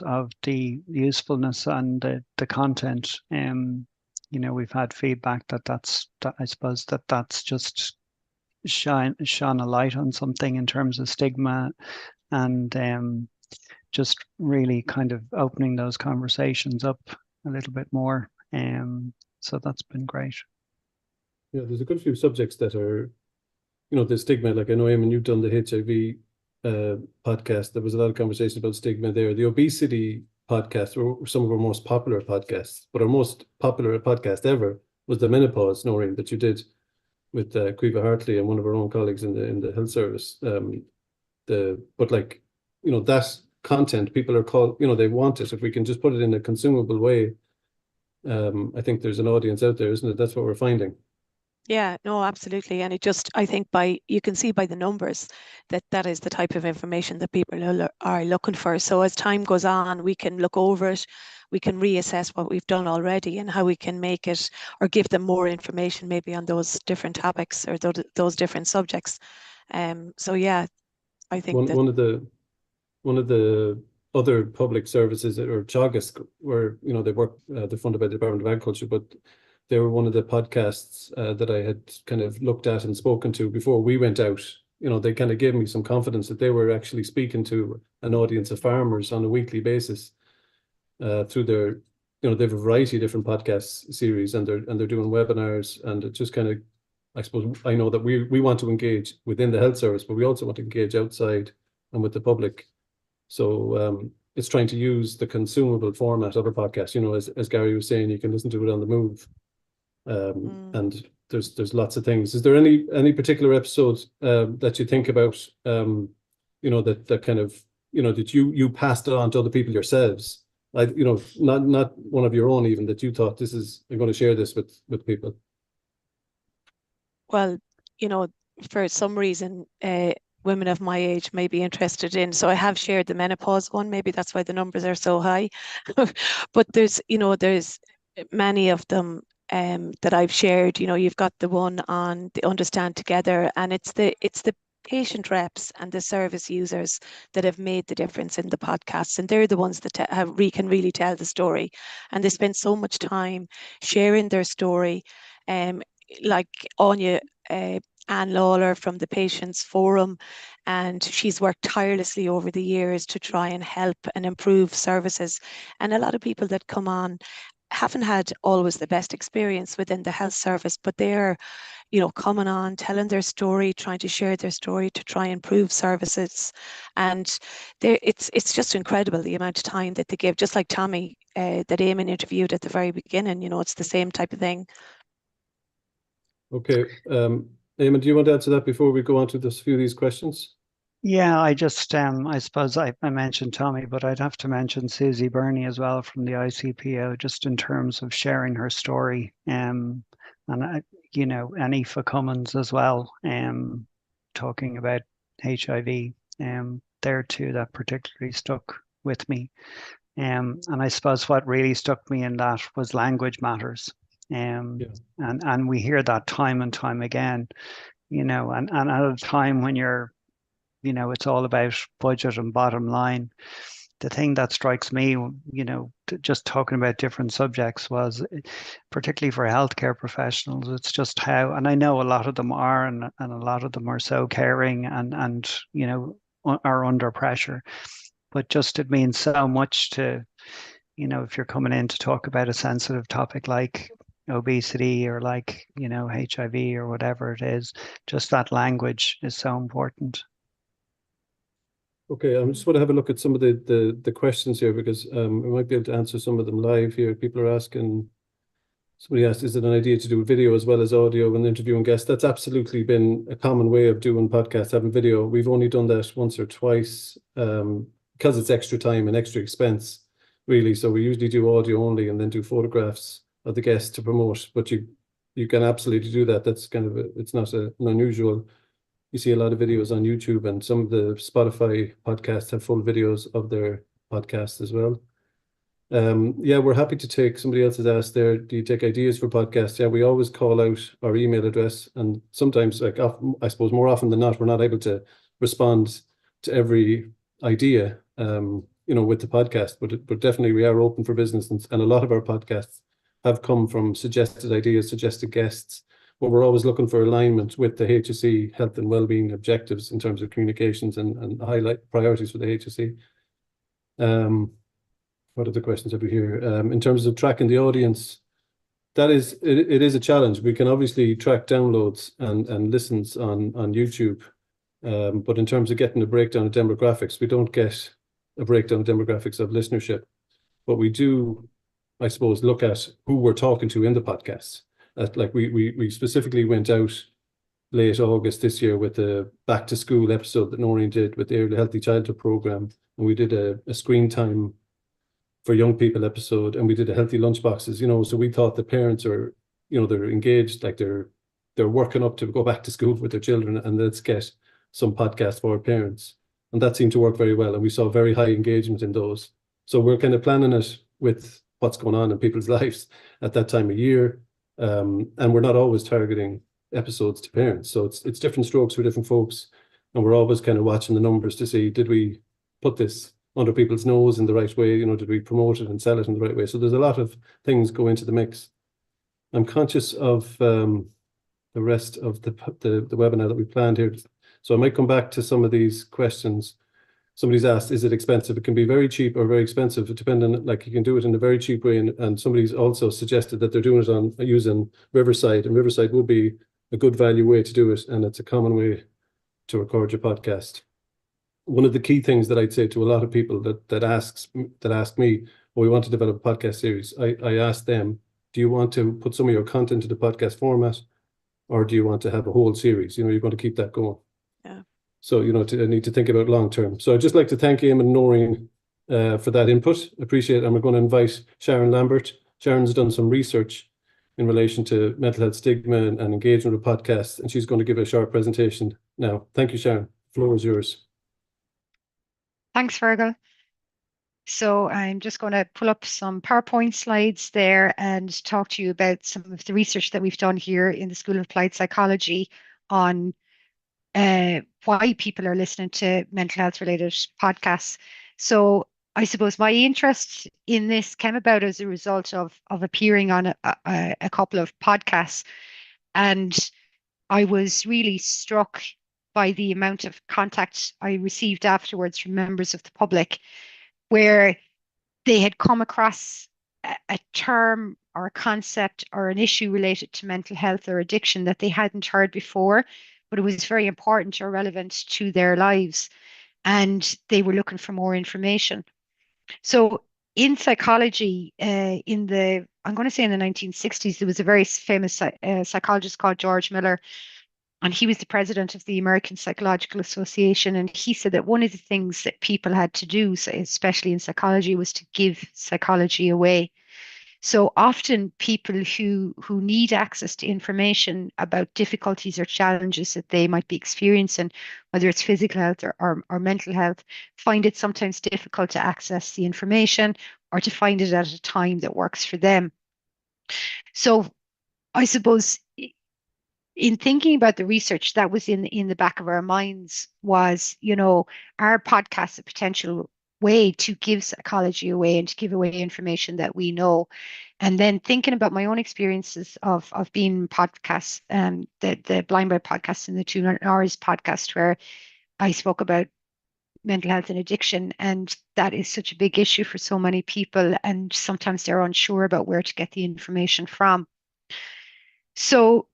of the usefulness and the content. We've had feedback that I suppose that's just shone a light on something in terms of stigma, and just really kind of opening those conversations up a little bit more. So that's been great. Yeah, there's a good few subjects that are, the stigma. Like I know, Eamon, you've done the HIV podcast. There was a lot of conversation about stigma there. The obesity podcast were some of our most popular podcasts, but our most popular podcast ever was the menopause, Noreen, that you did with Caoimhe Hartley and one of our own colleagues in the health service. That content, people are called, they want it. If we can just put it in a consumable way, I think there's an audience out there, isn't it? That's what we're finding. Yeah, no, absolutely. And I think you can see by the numbers that is the type of information that people are looking for. So as time goes on, we can look over it, we can reassess what we've done already and how we can make it or give them more information maybe on those different topics or those different subjects. So yeah, I think one of the other public services or Teagasc, where they work, they're funded by the Department of Agriculture, but they were one of the podcasts that I had kind of looked at and spoken to before we went out. They kind of gave me some confidence that they were actually speaking to an audience of farmers on a weekly basis through their, they have a variety of different podcast series, and they're doing webinars, and it just kind of, I suppose, I know that we want to engage within the health service, but we also want to engage outside and with the public. So it's trying to use the consumable format of a podcast. As Gary was saying, you can listen to it on the move. And there's lots of things. Is there any particular episode that you think about, that kind of, that you passed on to other people yourselves? Not one of your own even, that you thought I'm going to share this with people. Well, for some reason, women of my age may be interested in. So I have shared the menopause one. Maybe that's why the numbers are so high. But there's many of them that I've shared. You've got the one on the Understand Together, and it's the patient reps and the service users that have made the difference in the podcasts, and they're the ones that can really tell the story, and they spend so much time sharing their story. Like Anya Anne Lawler from the Patients Forum, and she's worked tirelessly over the years to try and help and improve services. And a lot of people that come on haven't had always the best experience within the health service, but they're coming on, telling their story, trying to share their story to try and improve services. And it's just incredible the amount of time that they give, just like Tommy that Eamon interviewed at the very beginning. It's the same type of thing. Okay. Eamon, do you want to add to that before we go on to a few of these questions? Yeah, I just I suppose I mentioned Tommy, but I'd have to mention Susie Burney as well from the ICPO, just in terms of sharing her story. And Aoife Cummins as well, talking about HIV. There too, that particularly stuck with me. And I suppose what really stuck me in that was language matters. And we hear that time and time again, and at a time when you're, it's all about budget and bottom line. The thing that strikes me, just talking about different subjects, was particularly for healthcare professionals, it's just how, and I know a lot of them are, and a lot of them are so caring and are under pressure, but just it means so much to, if you're coming in to talk about a sensitive topic like obesity or like, HIV or whatever it is, just that language is so important. Okay, I just want to have a look at some of the questions here, because we might be able to answer some of them live here. People are asking, somebody asked, is it an idea to do video as well as audio when interviewing guests? That's absolutely been a common way of doing podcasts, having video. We've only done that once or twice because it's extra time and extra expense, really. So we usually do audio only and then do photographs of the guests to promote. But you can absolutely do that. That's kind of it's not an unusual. You see a lot of videos on YouTube, and some of the Spotify podcasts have full videos of their podcasts as well. Yeah, we're happy to take, somebody else has asked there, do you take ideas for podcasts? Yeah, we always call out our email address, and sometimes, I suppose more often than not, we're not able to respond to every idea. with the podcast, but definitely we are open for business, and a lot of our podcasts have come from suggested ideas, suggested guests, but we're always looking for alignment with the HSE health and wellbeing objectives in terms of communications and highlight priorities for the HSE. What other questions have we here? In terms of tracking the audience, it is a challenge. We can obviously track downloads and listens on YouTube, but in terms of getting a breakdown of demographics, we don't get a breakdown of demographics of listenership. But we do, I suppose, look at who we're talking to in the podcasts. Like we specifically went out late August this year with the back to school episode that Noreen did with the Early Healthy Childhood program, and we did a screen time for young people episode, and we did a healthy lunchboxes. So we thought the parents are, they're engaged, like they're working up to go back to school with their children, and let's get some podcasts for our parents. And that seemed to work very well, and we saw very high engagement in those. So we're kind of planning it with what's going on in people's lives at that time of year, and we're not always targeting episodes to parents. So it's different strokes for different folks, and we're always kind of watching the numbers to see, did we put this under people's nose in the right way? Did we promote it and sell it in the right way? So there's a lot of things go into the mix. I'm conscious of the rest of the webinar that we planned here. So I might come back to some of these questions. Somebody's asked, is it expensive? It can be very cheap or very expensive, depending, like you can do it in a very cheap way. And somebody's also suggested that they're doing it on using Riverside, and Riverside would be a good value way to do it. And it's a common way to record your podcast. One of the key things that I'd say to a lot of people that ask me, well, we want to develop a podcast series, I ask them, do you want to put some of your content to the podcast format, or do you want to have a whole series? You're going to keep that going. Yeah. So, I need to think about long term. So I'd just like to thank Eamon and Noreen for that input. Appreciate it. And we're going to invite Sharon Lambert. Sharon's done some research in relation to mental health stigma and engagement with podcasts, and she's going to give a short presentation now. Thank you, Sharon. The floor is yours. Thanks, Virgil. So I'm just going to pull up some PowerPoint slides there and talk to you about some of the research that we've done here in the School of Applied Psychology on why people are listening to mental health related podcasts. So I suppose my interest in this came about as a result of appearing on a couple of podcasts, and I was really struck by the amount of contact I received afterwards from members of the public, where they had come across a term or a concept or an issue related to mental health or addiction that they hadn't heard before, but it was very important or relevant to their lives, and they were looking for more information. So in psychology, I'm going to say in the 1960s, there was a very famous psychologist called George Miller, and he was the president of the American Psychological Association. And he said that one of the things that people had to do, especially in psychology, was to give psychology away. So often people who need access to information about difficulties or challenges that they might be experiencing, whether it's physical health or mental health, find it sometimes difficult to access the information or to find it at a time that works for them. So I suppose in thinking about the research that was in the back of our minds was, our podcast a potential way to give psychology away and to give away information that we know. And then thinking about my own experiences of being podcasts, the Blind Boy podcast and the 200 Hours podcast, where I spoke about mental health and addiction, and that is such a big issue for so many people, and sometimes they're unsure about where to get the information from. So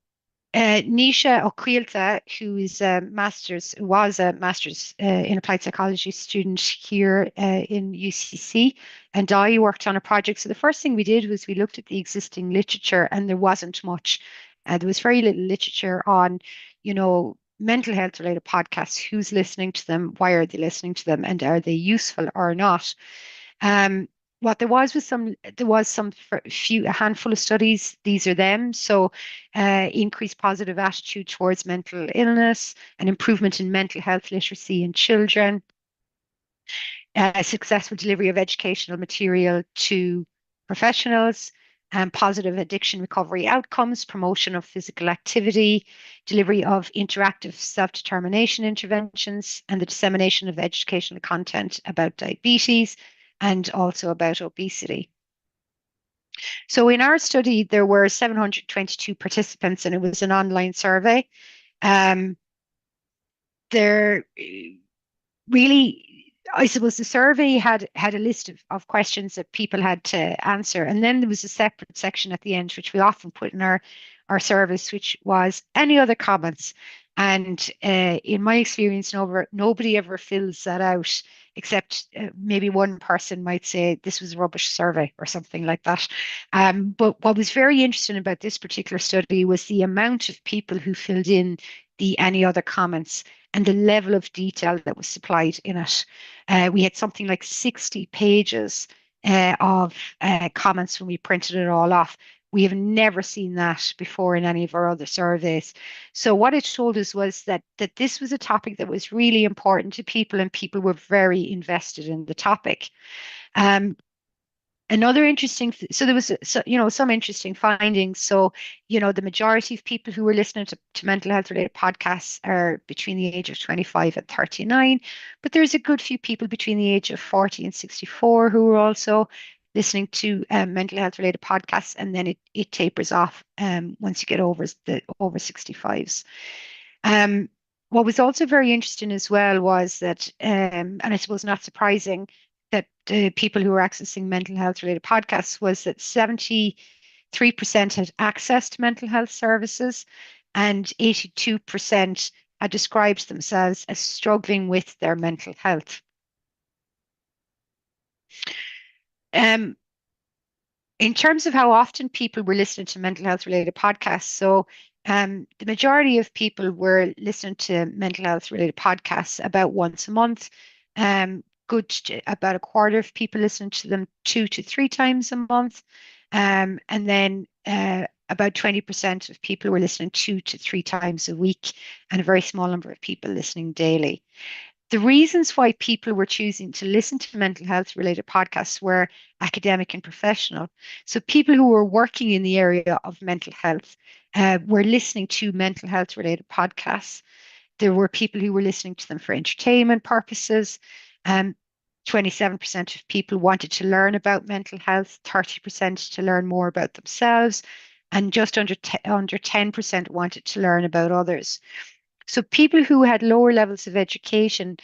Nisha Oquilta, who was a master's in applied psychology student here in UCC, and I worked on a project. So the first thing we did was we looked at the existing literature, and there wasn't much. There was very little literature on, mental health related podcasts. Who's listening to them? Why are they listening to them? And are they useful or not? What there was a handful of studies. These are them. So increased positive attitude towards mental illness, an improvement in mental health literacy in children, successful delivery of educational material to professionals, positive addiction recovery outcomes, promotion of physical activity, delivery of interactive self-determination interventions, and the dissemination of educational content about diabetes and also about obesity. So in our study, there were 722 participants, and it was an online survey. Um, there really, I suppose the survey had a list of questions that people had to answer. And then there was a separate section at the end, which we often put in our service, which was any other comments. And in my experience, nobody ever fills that out, except maybe one person might say this was a rubbish survey or something like that. But what was very interesting about this particular study was the amount of people who filled in the any other comments and the level of detail that was supplied in it. We had something like 60 pages of comments when we printed it all off. We have never seen that before in any of our other surveys. So what it told us was that this was a topic that was really important to people, and people were very invested in the topic. Another interesting, so there was, some interesting findings. So, the majority of people who were listening to mental health related podcasts are between the age of 25 and 39, but there's a good few people between the age of 40 and 64 who were also listening to mental health related podcasts, and then it tapers off once you get over 65s. What was also very interesting as well was that, and I suppose not surprising, that people who were accessing mental health related podcasts was that 73% had access to mental health services, and 82% had described themselves as struggling with their mental health. In terms of how often people were listening to mental health related podcasts, so the majority of people were listening to mental health related podcasts about once a month. About a quarter of people listening to them 2 to 3 times a month. And then about 20% of people were listening 2 to 3 times a week, and a very small number of people listening daily. The reasons why people were choosing to listen to mental health related podcasts were academic and professional. So people who were working in the area of mental health were listening to mental health related podcasts. There were people who were listening to them for entertainment purposes. 27% of people wanted to learn about mental health, 30% to learn more about themselves, and just under 10% wanted to learn about others. So people who had lower levels of education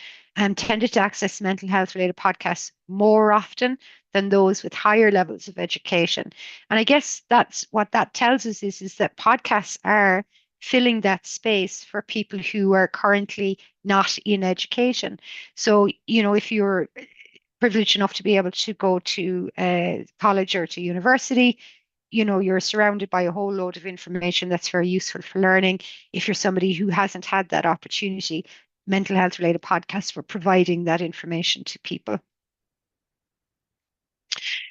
tended to access mental health related podcasts more often than those with higher levels of education. And I guess that's what that tells us is that podcasts are filling that space for people who are currently not in education. So, if you're privileged enough to be able to go to college or to university, you're surrounded by a whole load of information that's very useful for learning. If you're somebody who hasn't had that opportunity, mental health related podcasts were providing that information to people.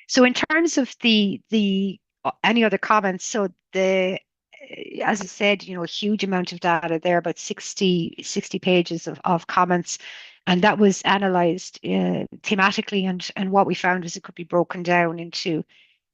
So in terms of the any other comments, so as I said, a huge amount of data there, about 60 pages of comments. And that was analyzed thematically, and what we found was it could be broken down into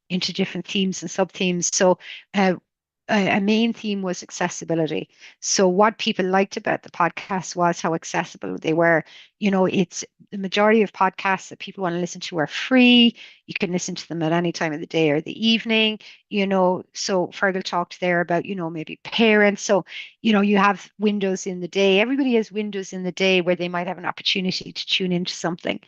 different themes and sub-themes. So a main theme was accessibility. So what people liked about the podcast was how accessible they were. It's the majority of podcasts that people want to listen to are free. You can listen to them at any time of the day or the evening. So Fergal talked there about, maybe parents. So, you have windows in the day. Everybody has windows in the day where they might have an opportunity to tune into something.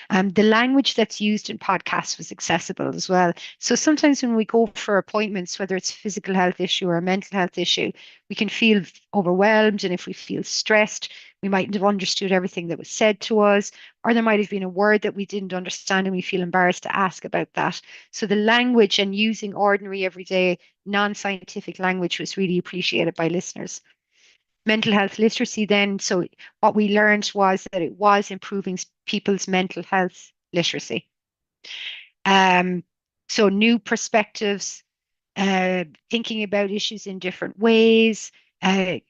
The language that's used in podcasts was accessible as well. So sometimes when we go for appointments, whether it's a physical health issue or a mental health issue, we can feel overwhelmed. And if we feel stressed, we mightn't have understood everything that was said to us, or there might have been a word that we didn't understand and we feel embarrassed to ask about that. So the language and using ordinary, everyday, non-scientific language was really appreciated by listeners. Mental health literacy then, so what we learned was that it was improving people's mental health literacy. So new perspectives, thinking about issues in different ways,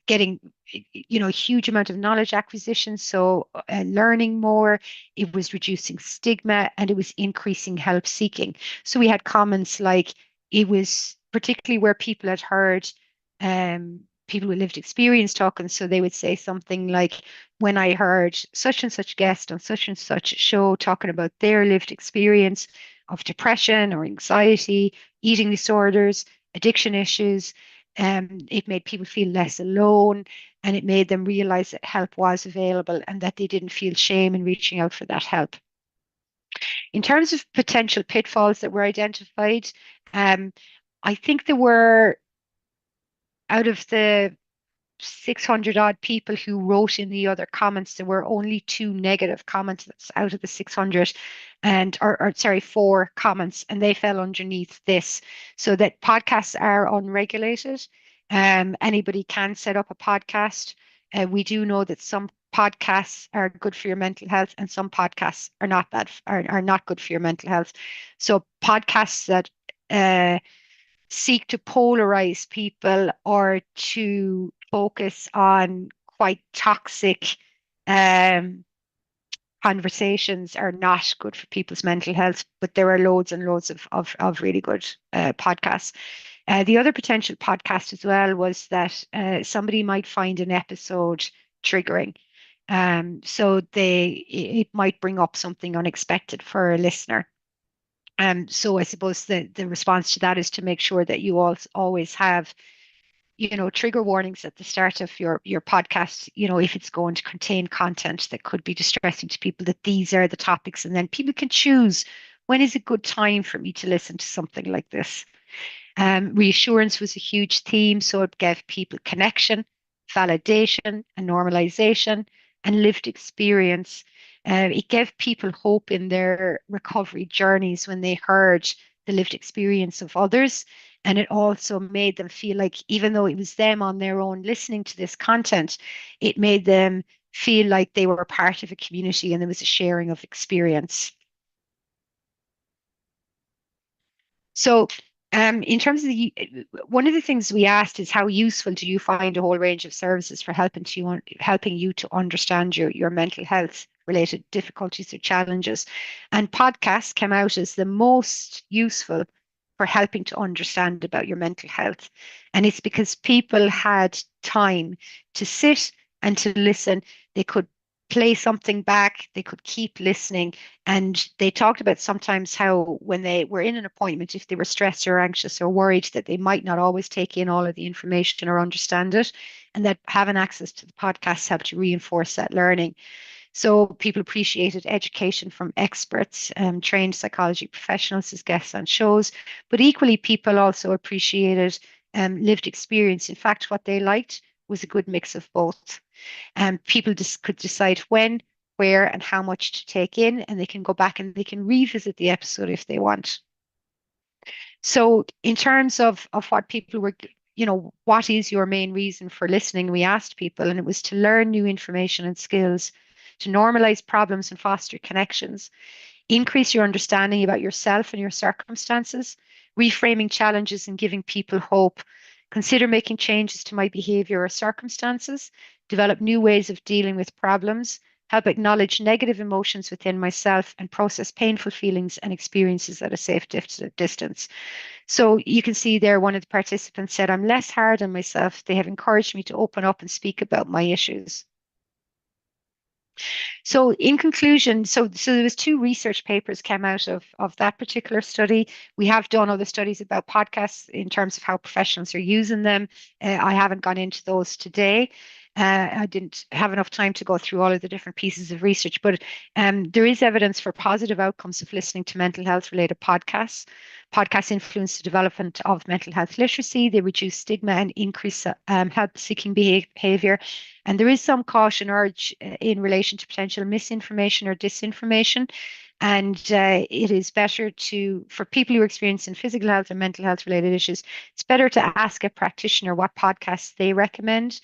getting, a huge amount of knowledge acquisition. So learning more, it was reducing stigma, and it was increasing help seeking. So we had comments like, it was particularly where people had heard people with lived experience talking. So they would say something like, when I heard such and such guest on such and such show talking about their lived experience of depression or anxiety, eating disorders, addiction issues, it made people feel less alone, and it made them realize that help was available and that they didn't feel shame in reaching out for that help. In terms of potential pitfalls that were identified, I think there were, out of the 600 odd people who wrote in the other comments, there were only 2 negative comments that's out of the 600, and or sorry, 4 comments, and they fell underneath this. So that podcasts are unregulated. Anybody can set up a podcast. We do know that some podcasts are good for your mental health and some podcasts are not bad, are not good for your mental health. So podcasts that seek to polarize people or to focus on quite toxic conversations are not good for people's mental health, but there are loads and loads of really good podcasts. The other potential podcast as well was that somebody might find an episode triggering. So it might bring up something unexpected for a listener. So I suppose the response to that is to make sure that you always have, trigger warnings at the start of your podcast, if it's going to contain content that could be distressing to people, that these are the topics, and then people can choose when is a good time for me to listen to something like this. Reassurance was a huge theme, so it gave people connection, validation, and normalization, and lived experience. It gave people hope in their recovery journeys when they heard the lived experience of others. And it also made them feel like, even though it was them on their own listening to this content, it made them feel like they were part of a community and there was a sharing of experience. So, in terms of one of the things we asked is, how useful do you find a whole range of services for helping you to understand your mental health related difficulties or challenges? And podcasts came out as the most useful for helping to understand about your mental health. And it's because people had time to sit and to listen. They could play something back, they could keep listening. And they talked about sometimes how, when they were in an appointment, if they were stressed or anxious or worried, that they might not always take in all of the information or understand it, and that having access to the podcasts helped to reinforce that learning. So people appreciated education from experts, trained psychology professionals as guests on shows, but equally people also appreciated lived experience. In fact, what they liked was a good mix of both. People just could decide when, where, and how much to take in, and they can go back and they can revisit the episode if they want. So in terms of what people were, what is your main reason for listening? We asked people, and it was to learn new information and skills, to normalize problems and foster connections, increase your understanding about yourself and your circumstances, reframing challenges and giving people hope, consider making changes to my behavior or circumstances, develop new ways of dealing with problems, help acknowledge negative emotions within myself, and process painful feelings and experiences at a safe distance. So you can see there, one of the participants said, I'm less hard on myself. They have encouraged me to open up and speak about my issues. So in conclusion, so there was 2 research papers came out of that particular study. We have done other studies about podcasts in terms of how professionals are using them. I haven't gone into those today. I didn't have enough time to go through all of the different pieces of research, but there is evidence for positive outcomes of listening to mental health related podcasts. Podcasts influence the development of mental health literacy. They reduce stigma and increase help seeking behavior. And there is some caution urge in relation to potential misinformation or disinformation. And it is better for people who are experiencing physical health or mental health related issues, it's better to ask a practitioner what podcasts they recommend,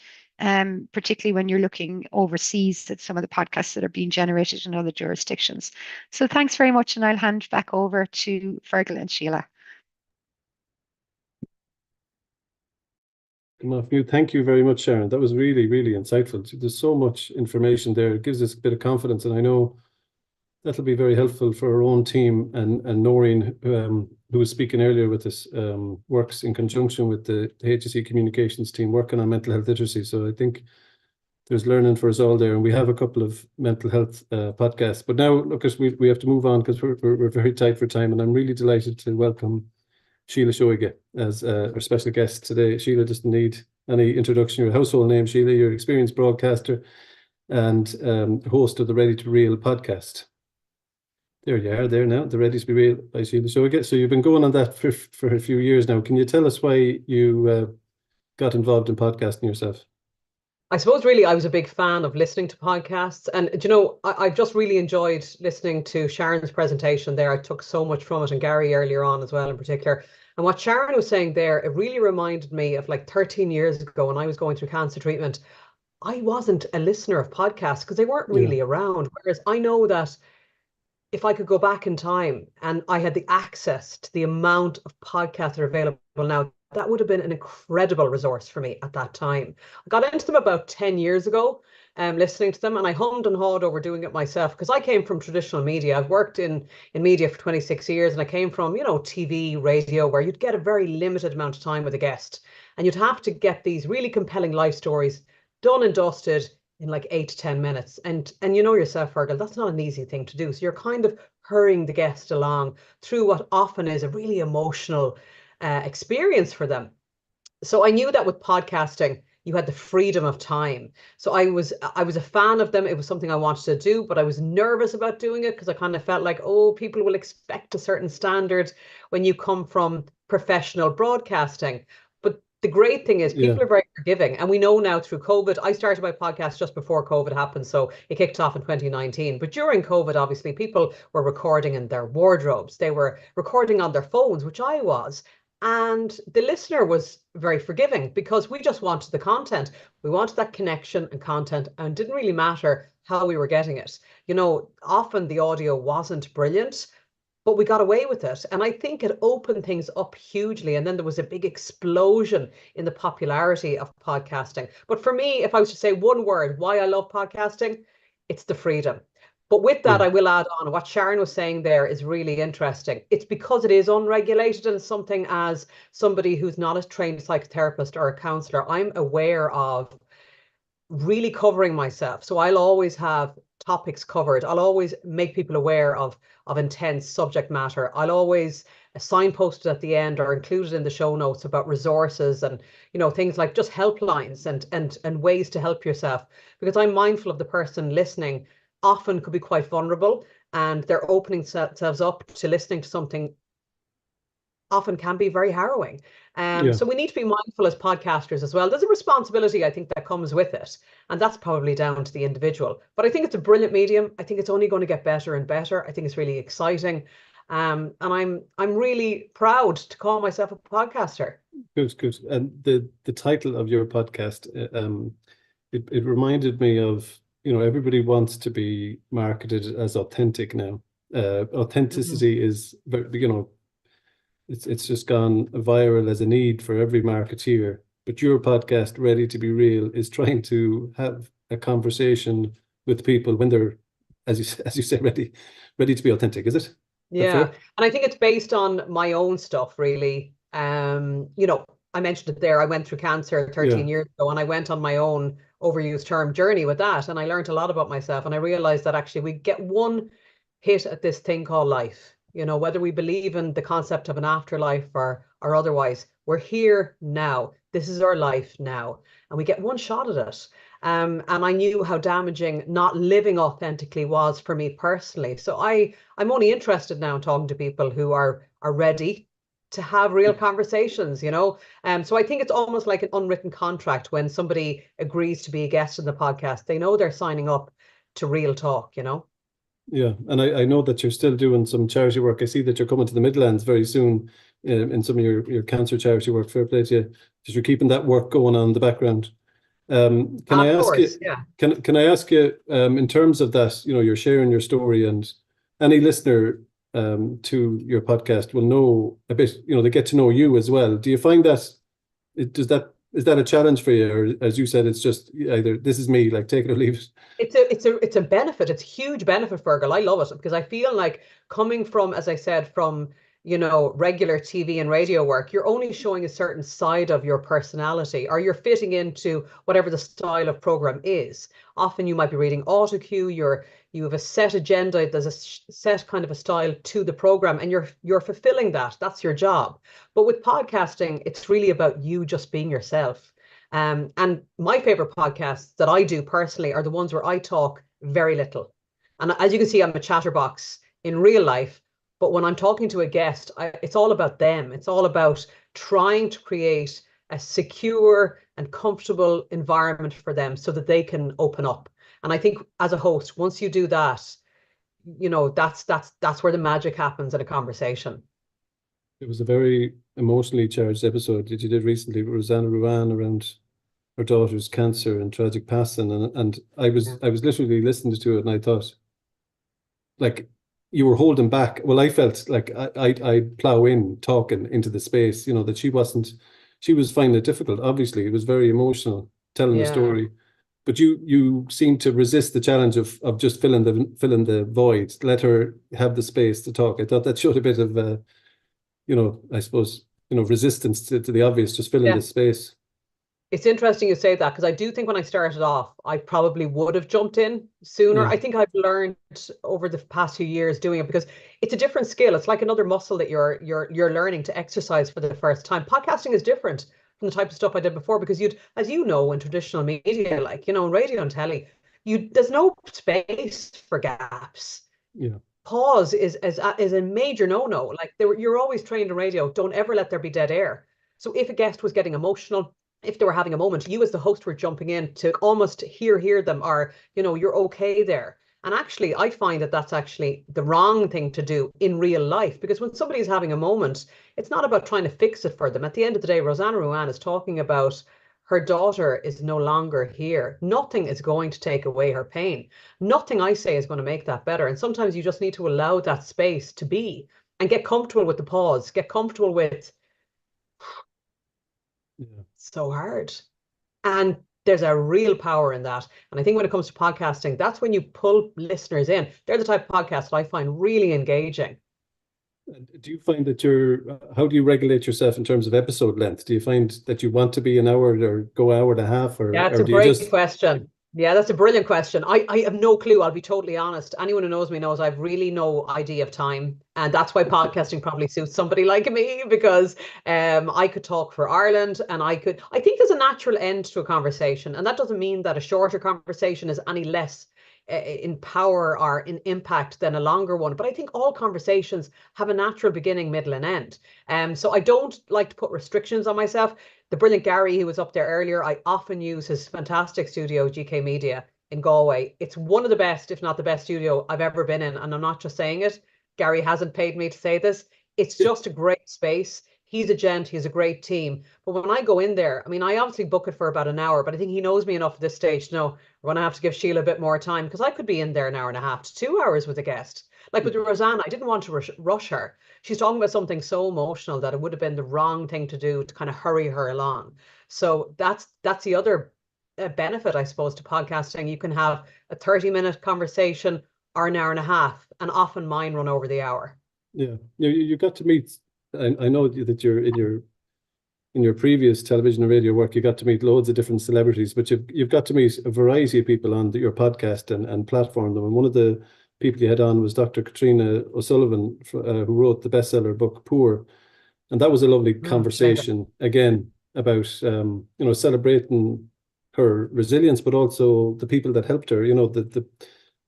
particularly when you're looking overseas at some of the podcasts that are being generated in other jurisdictions. So thanks very much, and I'll hand back over to Fergal and Sheila. Thank you very much, Sharon. That was really, really insightful. There's so much information there. It gives us a bit of confidence. And I know that'll be very helpful for our own team. And Noreen, who was speaking earlier with us, works in conjunction with the HSE communications team working on mental health literacy. So I think there's learning for us all there, and we have a couple of mental health podcasts. But now, Lucas, we have to move on because we're very tight for time, and I'm really delighted to welcome Síle Seoige as our special guest today. Síle doesn't need any introduction. You're a household name, Síle. You're an experienced broadcaster and host of the Ready to Reel podcast. There you are, there now, the Ready to Be Real by Síle Seoige. So you've been going on that for a few years now. Can you tell us why you got involved in podcasting yourself? I suppose really I was a big fan of listening to podcasts, and you know, I've just really enjoyed listening to Sharon's presentation there. I took so much from it, and Gary earlier on as well in particular. And what Sharon was saying there, it really reminded me of like 13 years ago when I was going through cancer treatment. I wasn't a listener of podcasts because they weren't really around. Whereas I know that if I could go back in time and I had the access to the amount of podcasts that are available now, that would have been an incredible resource for me at that time. I got into them about 10 years ago, listening to them, and I hummed and hawed over doing it myself because I came from traditional media. I've worked in media for 26 years, and I came from, you know, TV, radio, where you'd get a very limited amount of time with a guest, and you'd have to get these really compelling life stories done and dusted in like 8 to 10 minutes. And you know yourself, Fergal, that's not an easy thing to do. So you're kind of hurrying the guest along through what often is a really emotional experience for them. So I knew that with podcasting, you had the freedom of time. So I was a fan of them. It was something I wanted to do, but I was nervous about doing it because I kind of felt like, oh, people will expect a certain standard when you come from professional broadcasting. But the great thing is people are very forgiving. And we know now through COVID, I started my podcast just before COVID happened. So it kicked off in 2019. But during COVID, obviously, people were recording in their wardrobes. They were recording on their phones, which I was. And the listener was very forgiving because we just wanted the content. We wanted that connection and content, and it didn't really matter how we were getting it. You know, often the audio wasn't brilliant, but we got away with it. And I think it opened things up hugely. And then there was a big explosion in the popularity of podcasting. But for me, if I was to say one word, why I love podcasting, it's the freedom. But with that, I will add on what Sharon was saying there is really interesting. It's because it is unregulated, and something as somebody who's not a trained psychotherapist or a counselor, I'm aware of really covering myself. So I'll always have topics covered. I'll always make people aware of intense subject matter. I'll always signpost it at the end or include it in the show notes about resources and, you know, things like just helplines and ways to help yourself, because I'm mindful of the person listening often could be quite vulnerable, and their opening themselves up to listening to something often can be very harrowing. So we need to be mindful as podcasters as well. There's a responsibility, I think, that comes with it, and that's probably down to the individual. But I think it's a brilliant medium. I think it's only going to get better and better. I think it's really exciting, and I'm really proud to call myself a podcaster. Good. And the title of your podcast, it reminded me of, you know, everybody wants to be marketed as authentic now. Authenticity is, you know, it's just gone viral as a need for every marketeer. But your podcast, Ready to Be Real, is trying to have a conversation with people when they're, as you say, ready to be authentic. Is it? Yeah, and I think it's based on my own stuff, really. You know, I mentioned it there. I went through cancer 13 years ago, and I went on my own overused term journey with that, and I learned a lot about myself, and I realized that actually we get one hit at this thing called life. You know, whether we believe in the concept of an afterlife or otherwise, we're here now. This is our life now, and we get one shot at it. And I knew how damaging not living authentically was for me personally. So I'm only interested now in talking to people who are ready to have real conversations, you know. So I think it's almost like an unwritten contract when somebody agrees to be a guest in the podcast. They know they're signing up to real talk, you know. Yeah, and I know that you're still doing some charity work. I see that you're coming to the Midlands very soon in some of your cancer charity work. Fair play to you, because you're keeping that work going on in the background. Can I ask you? Yeah. Can I ask you in terms of that? You know, you're sharing your story, and any listener to your podcast will know a bit. You know, they get to know you as well. Do you find that does that Is that a challenge for you, or as you said, it's just either this is me, like take it or leave it? It's a benefit. It's a huge benefit, Fergal. I love it because I feel like coming from, as I said, from regular TV and radio work, you're only showing a certain side of your personality, or you're fitting into whatever the style of program is. Often you might be reading autocue, you have a set agenda, there's a set kind of a style to the program, and you're fulfilling that. That's your job. But with podcasting, it's really about you just being yourself. And my favorite podcasts that I do personally are the ones where I talk very little. And as you can see, I'm a chatterbox in real life. But when I'm talking to a guest, it's all about them. It's all about trying to create a secure and comfortable environment for them so that they can open up. And I think as a host, once you do that, that's where the magic happens in a conversation. It was a very emotionally charged episode that you did recently with Rosanna Ruan around her daughter's cancer and tragic passing, and I was literally listening to it, and I thought, like, you were holding back. Well, I felt like I'd plow in talking into the space, that she was finding it difficult. Obviously, it was very emotional telling the story, but you seemed to resist the challenge of just filling the void. Let her have the space to talk. I thought that showed a bit of I suppose, resistance to the obvious, just filling the space. It's interesting you say that, because I do think when I started off, I probably would have jumped in sooner. I think I've learned over the past few years doing it, because it's a different skill. It's like another muscle that you're learning to exercise for the first time. Podcasting is different from the type of stuff I did before, because as you know, in traditional media, like, in radio and telly, there's no space for gaps. Yeah. Pause is a major no-no. Like, you're always trained in radio, don't ever let there be dead air. So if a guest was getting emotional, if they were having a moment, you as the host were jumping in to almost hear them, or, you're okay there. And actually, I find that that's actually the wrong thing to do in real life, because when somebody's having a moment, it's not about trying to fix it for them. At the end of the day, Rosanna Ruan is talking about her daughter is no longer here. Nothing is going to take away her pain. Nothing I say is going to make that better. And sometimes you just need to allow that space to be and get comfortable with the pause, get comfortable with so hard. And there's a real power in that. And I think when it comes to podcasting, that's when you pull listeners in. They're the type of podcasts that I find really engaging. Do you find that how do you regulate yourself in terms of episode length? Do you find that you want to be an hour or go hour and a half? Or, yeah, it's or a great question. Yeah, that's a brilliant question. I have no clue. I'll be totally honest. Anyone who knows me knows I've really no idea of time. And that's why podcasting probably suits somebody like me, because I could talk for Ireland, and I think there's a natural end to a conversation. And that doesn't mean that a shorter conversation is any less in power or in impact than a longer one. But I think all conversations have a natural beginning, middle, and end. So I don't like to put restrictions on myself. The brilliant Gary, who was up there earlier, I often use his fantastic studio, GK Media in Galway. It's one of the best, if not the best studio I've ever been in. And I'm not just saying it. Gary hasn't paid me to say this. It's just a great space. He's a gent. He's a great team. But when I go in there, I mean, I obviously book it for about an hour, but I think he knows me enough at this stage to know we're going to have to give Síle a bit more time, because I could be in there an hour and a half to 2 hours with a guest. Like with Rosanna, I didn't want to rush her. She's talking about something so emotional that it would have been the wrong thing to do to kind of hurry her along. So that's the other benefit, I suppose, to podcasting. You can have a 30-minute conversation or an hour and a half, and often mine run over the hour. Yeah, you got to meet. I know that you're in your previous television and radio work, you got to meet loads of different celebrities, but you've got to meet a variety of people on your podcast and platform them. And one of the people you had on was Dr. Katrina O'Sullivan, who wrote the bestseller book Poor, and that was a lovely conversation again about celebrating her resilience, but also the people that helped her.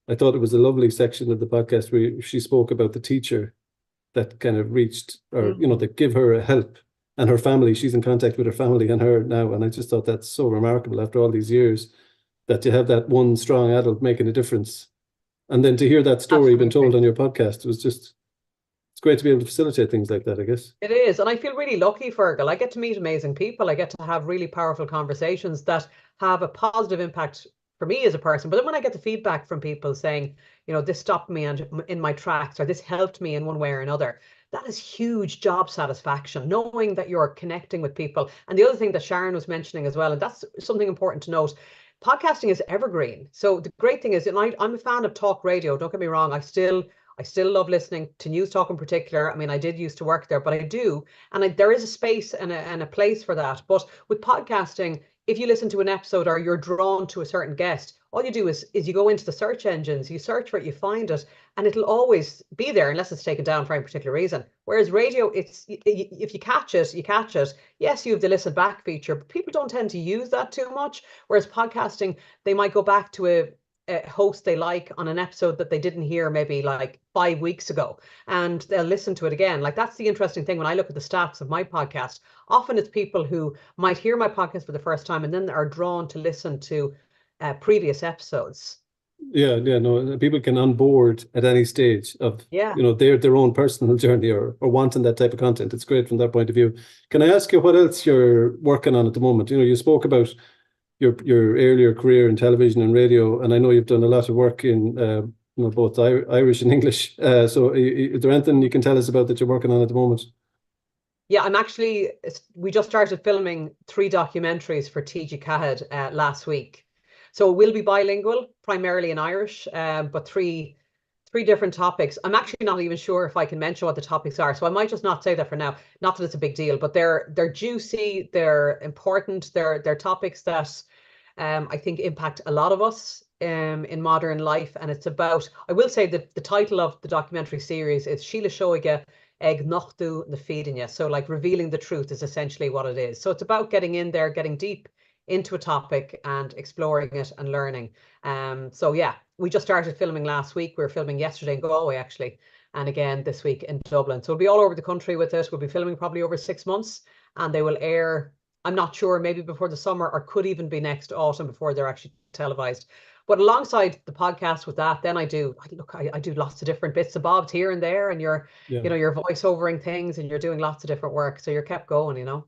I thought it was a lovely section of the podcast where she spoke about the teacher that kind of reached, or that give her a help, and her family. She's in contact with her family and her now, and I just thought that's so remarkable after all these years, that you have that one strong adult making a difference, and then to hear that story been told on your podcast, it's great to be able to facilitate things like that, I guess. It is, and I feel really lucky, Fergal. I get to meet amazing people. I get to have really powerful conversations that have a positive impact for me as a person. But then when I get the feedback from people saying, this stopped me in my tracks, or this helped me in one way or another, that is huge job satisfaction, knowing that you're connecting with people. And the other thing that Sharon was mentioning as well, and that's something important to note, podcasting is evergreen. So the great thing is, and I'm a fan of talk radio, don't get me wrong, I still love listening to News Talk in particular. I mean, I did used to work there, but I do. And there is a space and a place for that. But with podcasting, if you listen to an episode or you're drawn to a certain guest, all you do is you go into the search engines, you search for it, you find it, and it'll always be there unless it's taken down for any particular reason. Whereas radio, if you catch it, you catch it. Yes, you have the listen back feature, but people don't tend to use that too much. Whereas podcasting, they might go back to a host they like on an episode that they didn't hear maybe like 5 weeks ago, and they'll listen to it again. Like, that's the interesting thing when I look at the stats of my podcast. Often it's people who might hear my podcast for the first time and then are drawn to listen to previous episodes. Yeah, no, people can onboard at any stage of, their own personal journey or wanting that type of content. It's great from that point of view. Can I ask you what else you're working on at the moment? You spoke about your earlier career in television and radio, and I know you've done a lot of work in both Irish and English. So is there anything you can tell us about that you're working on at the moment? Yeah, we just started filming 3 documentaries for TG Cahed last week. So we'll be bilingual, primarily in Irish, but three different topics. I'm actually not even sure if I can mention what the topics are, so I might just not say that for now. Not that it's a big deal, but they're juicy, they're important, they're topics that I think impact a lot of us in modern life. And it's about, I will say that the title of the documentary series is Síle Seoige Ag Nochtú na Fídeanna. So like revealing the truth is essentially what it is. So it's about getting in there, getting deep into a topic and exploring it and learning. So yeah, we just started filming last week. We were filming yesterday in Galway, actually, and again this week in Dublin. So we'll be all over the country with it. We'll be filming probably over 6 months, and they will air, I'm not sure, maybe before the summer, or could even be next autumn before they're actually televised. But alongside the podcast with that, then I do lots of different bits and bobs here and there, and you're voiceovering things and you're doing lots of different work. So you're kept going,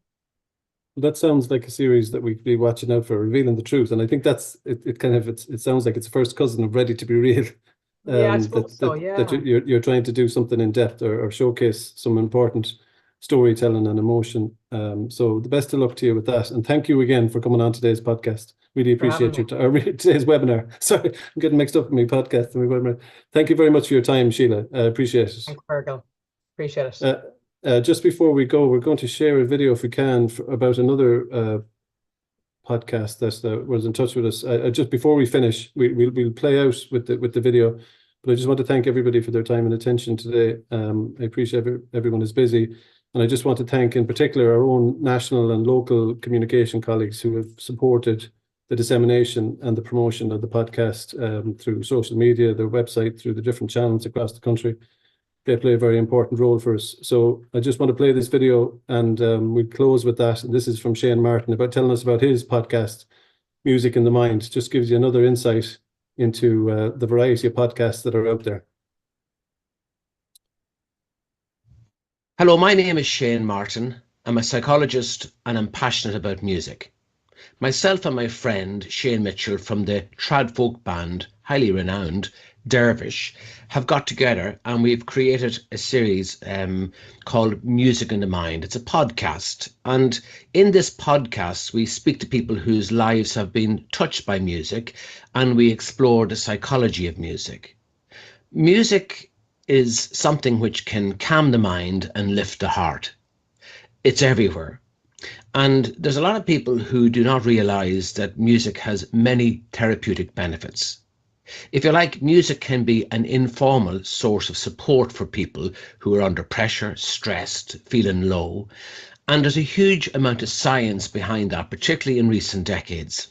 That sounds like a series that we could be watching out for, Revealing the Truth. And I think that's it sounds like it's a first cousin of Ready to Be Real. Yeah, I suppose so, yeah. That you're trying to do something in depth or showcase some important storytelling and emotion. So the best of luck to you with that. And thank you again for coming on today's podcast. Really appreciate today's webinar. Sorry, I'm getting mixed up with my podcast and my webinar. Thank you very much for your time, Síle. I appreciate it. Thanks, Virgil. Appreciate it. Just before we go, we're going to share a video, if we can, about another podcast that was in touch with us. Just before we finish, we'll play out with the video. But I just want to thank everybody for their time and attention today. I appreciate everyone is busy. And I just want to thank in particular our own national and local communication colleagues who have supported the dissemination and the promotion of the podcast through social media, their website, through the different channels across the country. They play a very important role for us. So I just want to play this video, and we'll close with that. And this is from Shane Martin about telling us about his podcast, Music in the Mind. Just gives you another insight into the variety of podcasts that are out there. Hello, my name is Shane Martin. I'm a psychologist and I'm passionate about music. Myself and my friend Shane Mitchell from the trad folk band, highly renowned, Dervish, have got together and we've created a series called Music in the Mind. It's a podcast, and in this podcast we speak to people whose lives have been touched by music, and we explore the psychology of music. Music is something which can calm the mind and lift the heart. It's everywhere. And there's a lot of people who do not realize that music has many therapeutic benefits. If you like, music can be an informal source of support for people who are under pressure, stressed, feeling low. And there's a huge amount of science behind that, particularly in recent decades.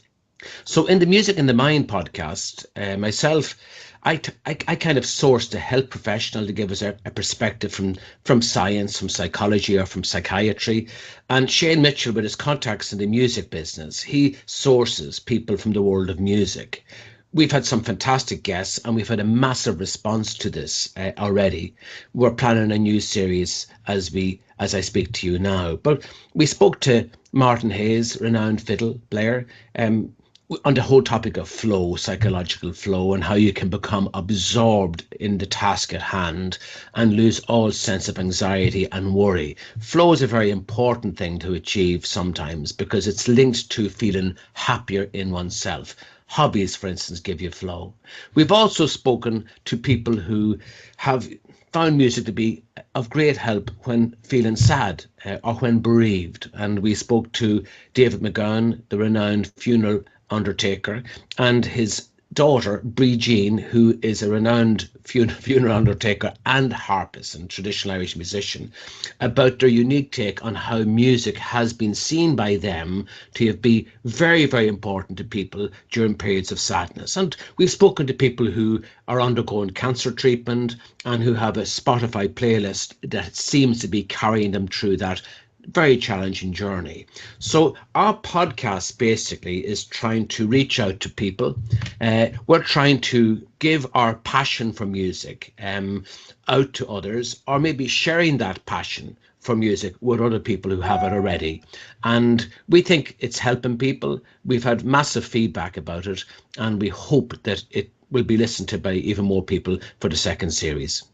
So in the Music in the Mind podcast, myself, I kind of sourced a health professional to give us a perspective from science, from psychology or from psychiatry. And Shane Mitchell, with his contacts in the music business, he sources people from the world of music. We've had some fantastic guests and we've had a massive response to this already. We're planning a new series as I speak to you now. But we spoke to Martin Hayes, renowned fiddle player, on the whole topic of flow, psychological flow, and how you can become absorbed in the task at hand and lose all sense of anxiety and worry. Flow is a very important thing to achieve sometimes because it's linked to feeling happier in oneself. Hobbies, for instance, give you flow. We've also spoken to people who have found music to be of great help when feeling sad or when bereaved. And we spoke to David McGowan, the renowned funeral undertaker, and his daughter, Bree Jean, who is a renowned funeral undertaker and harpist and traditional Irish musician, about their unique take on how music has been seen by them to be very, very important to people during periods of sadness. And we've spoken to people who are undergoing cancer treatment and who have a Spotify playlist that seems to be carrying them through that very challenging journey. So our podcast basically is trying to reach out to people. We're trying to give our passion for music out to others, or maybe sharing that passion for music with other people who have it already. And we think it's helping people. We've had massive feedback about it, and we hope that it will be listened to by even more people for the second series.